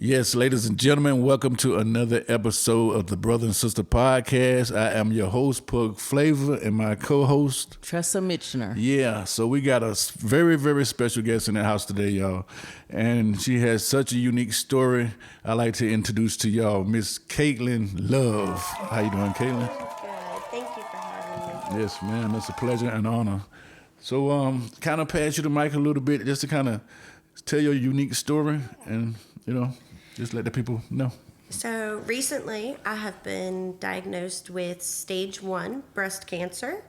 Yes, ladies and gentlemen, welcome to another episode of the Brother and Sister Podcast. I am your host, Pug Flava, and my co-host, Tressa Mitchener. Yeah, so we got a very, very special guest in the house today, y'all. And she has such a unique story. I'd like to introduce to y'all Miss Caitlin Love. How you doing, Caitlin? Good. Thank you for having me. Yes, ma'am. It's a pleasure and honor. So kind of pass you the mic a little bit just to kind of tell your unique story and, just let the people know. So recently, I have been diagnosed with stage 1 breast cancer.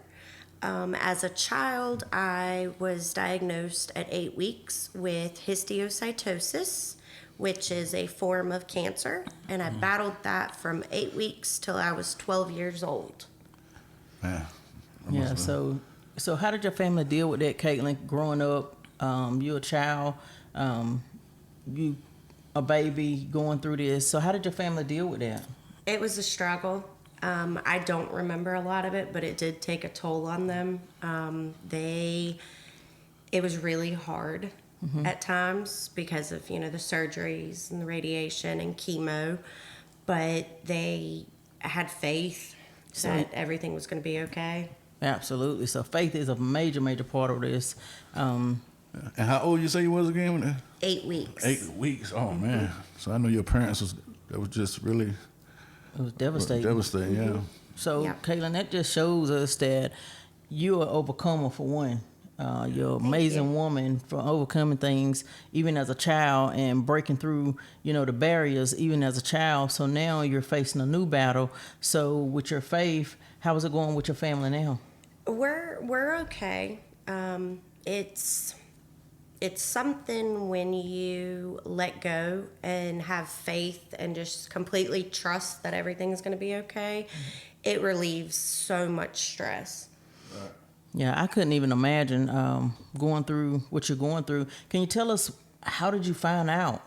As a child, I was diagnosed at 8 weeks with histiocytosis, which is a form of cancer, and I battled that from 8 weeks till I was 12 years old. Yeah. So how did your family deal with that, Caitlin? Growing up, you a child, you a baby going through this. So how did your family deal with that? It was a struggle. I don't remember a lot of it, but it did take a toll on them. It was really hard at times because of, the surgeries and the radiation and chemo, but they had faith that everything was going to be okay. Absolutely. So faith is a major, major part of this. And how old you say you was again? 8 weeks. 8 weeks. Oh man. So I know your parents was just really. It was devastating. Devastating, yeah. So Caitlin, that just shows us that you're an overcomer for one. You're an amazing woman for overcoming things even as a child and breaking through, the barriers even as a child. So now you're facing a new battle. So with your faith, how is it going with your family now? We're okay. It's something when you let go and have faith and just completely trust that everything's going to be okay. It relieves so much stress. Yeah, I couldn't even imagine going through what you're going through. Can you tell us, how did you find out?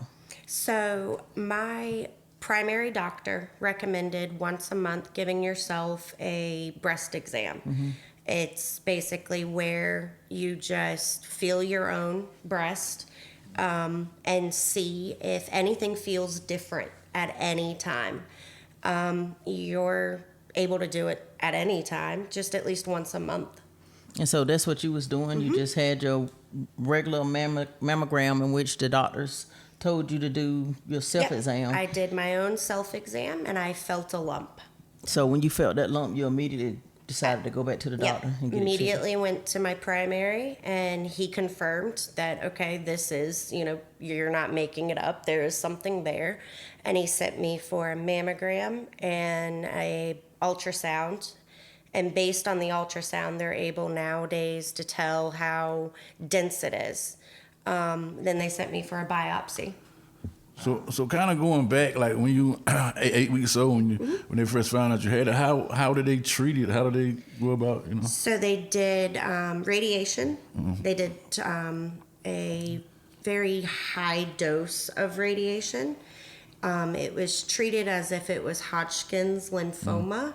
So my primary doctor recommended once a month giving yourself a breast exam. It's basically where you just feel your own breast and see if anything feels different at any time. You're able to do it at any time, just at least once a month. And so that's what you was doing? You just had your regular mammogram in which the doctors told you to do your self-exam? I did my own self-exam and I felt a lump. So when you felt that lump, you immediately decided to go back to the doctor and get immediately went to my primary and he confirmed that, okay, this is, you're not making it up, there is something there. And he sent me for a mammogram and a ultrasound, and based on the ultrasound they're able nowadays to tell how dense it is. Then they sent me for a biopsy. So kind of going back, like when you 8 weeks old, when they first found out you had it, how did they treat it? How did they go about, So they did radiation. They did a very high dose of radiation. It was treated as if it was Hodgkin's lymphoma,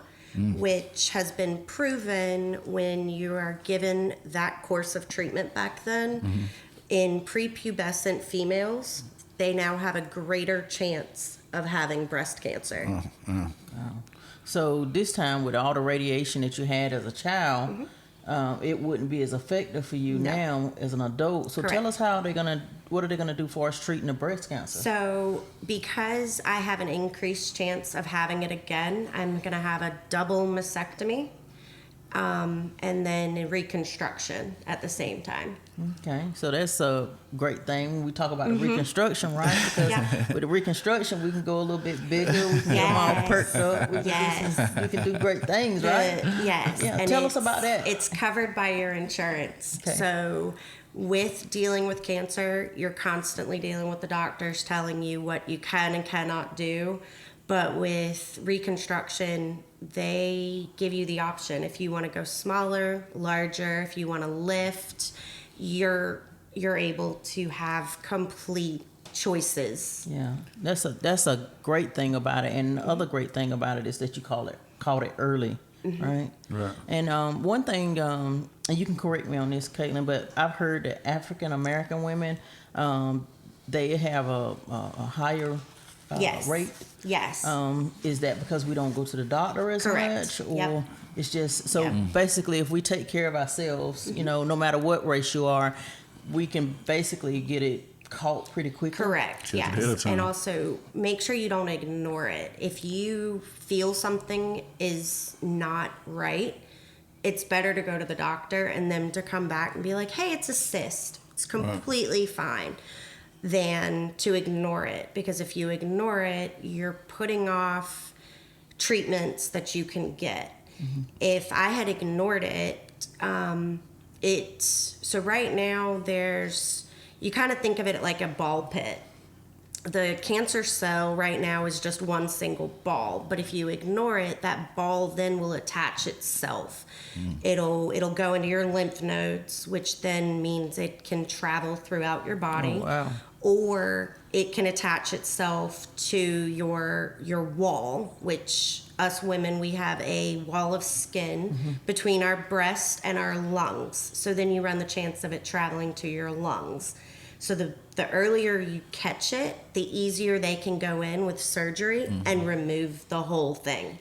which has been proven when you are given that course of treatment back then in prepubescent females. They now have a greater chance of having breast cancer. Wow. So this time with all the radiation that you had as a child, it wouldn't be as effective for you now as an adult. So tell us what are they gonna do for us treating the breast cancer? So because I have an increased chance of having it again, I'm gonna have a double mastectomy. And then a reconstruction at the same time. Okay, so that's a great thing when we talk about the reconstruction, right? Because with the reconstruction, we can go a little bit bigger, we can get them all perked up, we can do great things, right? Yes. Yeah, tell us about that. It's covered by your insurance. Okay. So with dealing with cancer, you're constantly dealing with the doctors telling you what you can and cannot do. But with reconstruction, they give you the option. If you want to go smaller, larger, if you want to lift, you're able to have complete choices. Yeah, that's a great thing about it, and the other great thing about it is that you caught it early, right? Right. And one thing, and you can correct me on this, Caitlin, but I've heard that African American women, they have a higher rate. Yes. Is that because we don't go to the doctor as Correct. much, or Yep. it's just so Yep. basically if we take care of ourselves, no matter what race you are, we can basically get it caught pretty quickly. Correct. Catch it ahead of Yes. time. And also make sure you don't ignore it. If you feel something is not right, it's better to go to the doctor and them to come back and be like, hey, it's a cyst. It's completely fine, than to ignore it. Because if you ignore it, you're putting off treatments that you can get. If I had ignored it, so right now you kind of think of it like a ball pit. The cancer cell right now is just one single ball, but if you ignore it, that ball then will attach itself. It'll go into your lymph nodes, which then means it can travel throughout your body. Oh, wow. Or it can attach itself to your wall, which us women, we have a wall of skin between our breast and our lungs. So then you run the chance of it traveling to your lungs. So the earlier you catch it, the easier they can go in with surgery and remove the whole thing.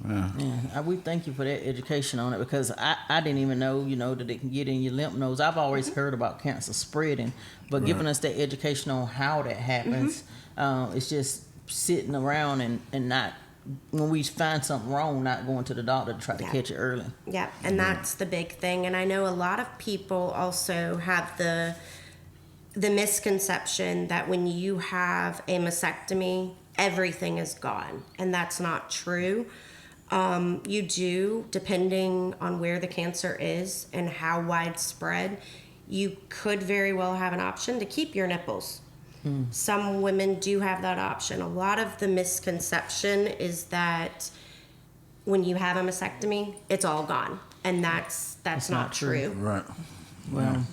Yeah, we thank you for that education on it, because I didn't even know, that it can get in your lymph nodes. I've always heard about cancer spreading, but giving us that education on how that happens, it's just sitting around and not, when we find something wrong, not going to the doctor to try to catch it early. Yeah, and that's the big thing. And I know a lot of people also have the misconception that when you have a mastectomy, everything is gone, and that's not true. You do, depending on where the cancer is and how widespread, you could very well have an option to keep your nipples. Some women do have that option. A lot of the misconception is that when you have a mastectomy, it's all gone, and that's not true. Right. Well,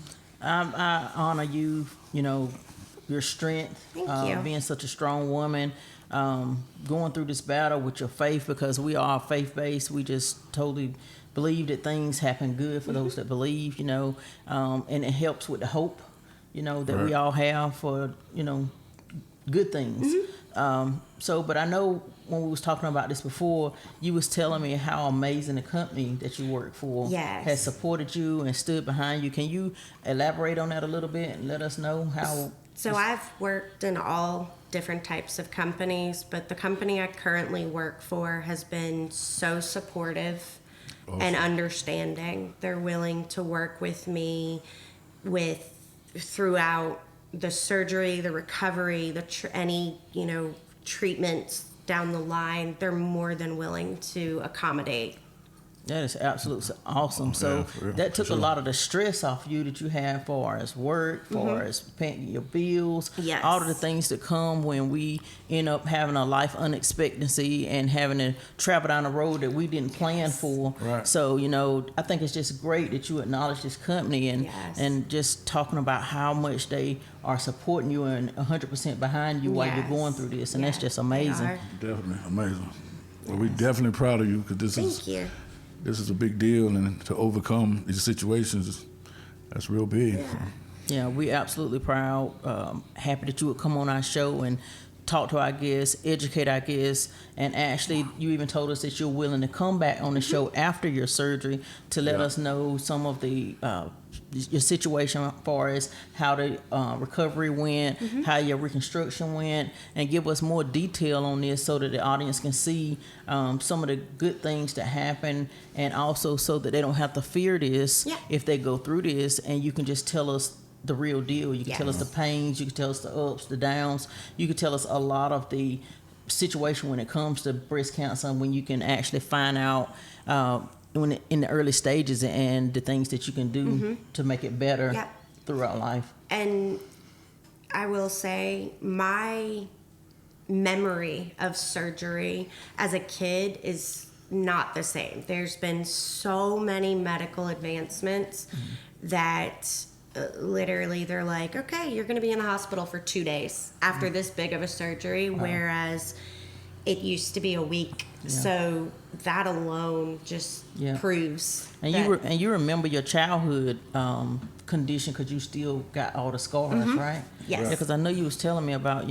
I honor you, your strength, Thank you. being such a strong woman, going through this battle with your faith, because we are faith-based. We just totally believe that things happen good for those that believe, and it helps with the hope, that we all have for, good things. But I know when we was talking about this before, you was telling me how amazing the company that you work for has supported you and stood behind you. Can you elaborate on that a little bit and let us know how? So I've worked in all different types of companies, but the company I currently work for has been so supportive and understanding. They're willing to work with me throughout the surgery, the recovery, any treatments down the line. They're more than willing to accommodate. That is absolutely awesome. So that took a lot of the stress off you that you have for as work, for as paying your bills, all of the things that come when we end up having a life unexpectancy and having to travel down a road that we didn't plan for. Right. So, I think it's just great that you acknowledge this company and just talking about how much they are supporting you and 100% behind you while you're going through this. And that's just amazing. Definitely amazing. Well, we're definitely proud of you, because Thank you. This is a big deal, and to overcome these situations, that's real big. Yeah, we're absolutely proud. Happy that you would come on our show and talk to our guests, educate our guests, and actually you even told us that you're willing to come back on the show after your surgery to let us know some of the your situation as far as how the recovery went, how your reconstruction went, and give us more detail on this so that the audience can see some of the good things that happen, and also so that they don't have to fear this if they go through this, and you can just tell us the real deal. You can tell us the pains, you can tell us the ups, the downs, you can tell us a lot of the situation when it comes to breast cancer, when you can actually find out when in the early stages and the things that you can do to make it better throughout life. And I will say memory of surgery as a kid is not the same. There's been so many medical advancements that literally they're like, okay, you're going to be in the hospital for 2 days after this big of a surgery, whereas it used to be a week. Yeah. So that alone just proves. And you remember your childhood condition because you still got all the scars, right? Yes. Yeah, because I know you was telling me about,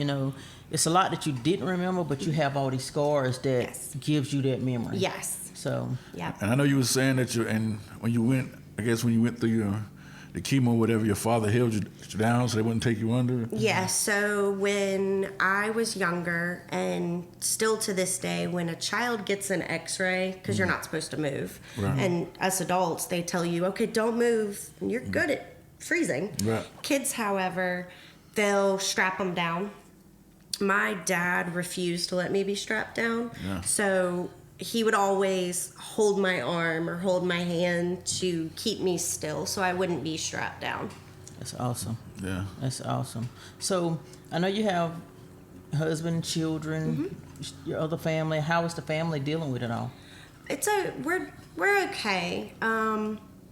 it's a lot that you didn't remember, but you have all these scars that gives you that memory. Yes. So. Yeah. And I know you were saying that when you went through the chemo, whatever, your father held you down so they wouldn't take you under? Yeah, so when I was younger, and still to this day, when a child gets an x-ray, because you're not supposed to move, and us adults, they tell you, okay, don't move, and you're good at freezing. Right. Kids, however, they'll strap them down. My dad refused to let me be strapped down, so he would always hold my arm or hold my hand to keep me still so I wouldn't be strapped down. That's awesome. Yeah. That's awesome. So I know you have husband, children, your other family. How is the family dealing with it all? We're okay.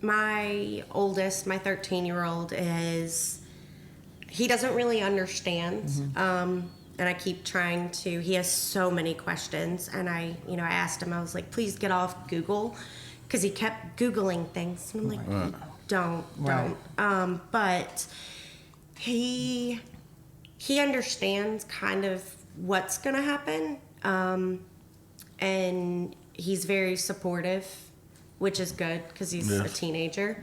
My oldest, my 13-year-old, he doesn't really understand. And I keep trying to. He has so many questions, and I asked him. I was like, "Please get off Google," because he kept Googling things. And I'm like, "Don't." But he understands kind of what's gonna happen, and he's very supportive, which is good because he's a teenager.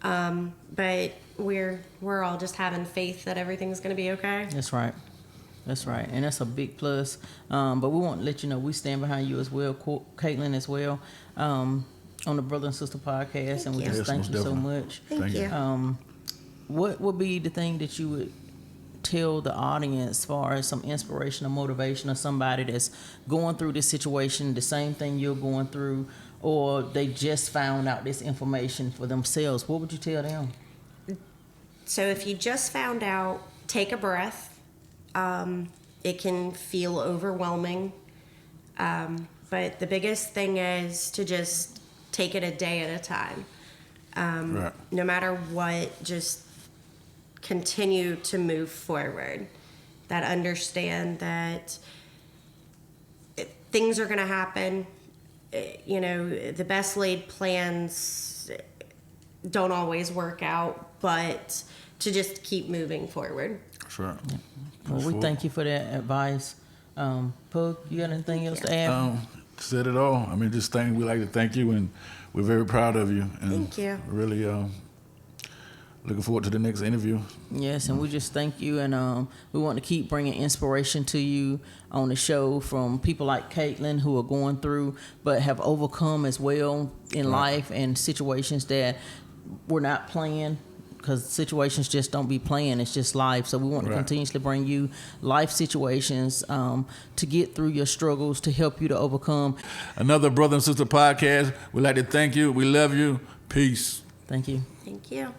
But we're all just having faith that everything's gonna be okay. That's right. That's right, and that's a big plus. But we want to let you know we stand behind you as well, Caitlin as well, on the Brother and Sister podcast, and we just thank you so much. Thank you. What would be the thing that you would tell the audience as far as some inspiration or motivation or somebody that's going through this situation, the same thing you're going through, or they just found out this information for themselves? What would you tell them? So if you just found out, take a breath. It can feel overwhelming, but the biggest thing is to just take it a day at a time. No matter what, just continue to move forward. That understand that things are going to happen. The best laid plans don't always work out, but to just keep moving forward. Sure. Yeah. Well, we thank you for that advice. Pug, you got anything else to add? Said it all. I mean, we like to thank you, and we're very proud of you. And thank you. Really looking forward to the next interview. Yes, and we just thank you, and we want to keep bringing inspiration to you on the show from people like Caitlin who are going through but have overcome as well in life and situations that were not planned. Because situations just don't be planned. It's just life. So we want to continuously bring you life situations to get through your struggles, to help you to overcome. Another Brother and Sister podcast. We'd like to thank you. We love you. Peace. Thank you. Thank you.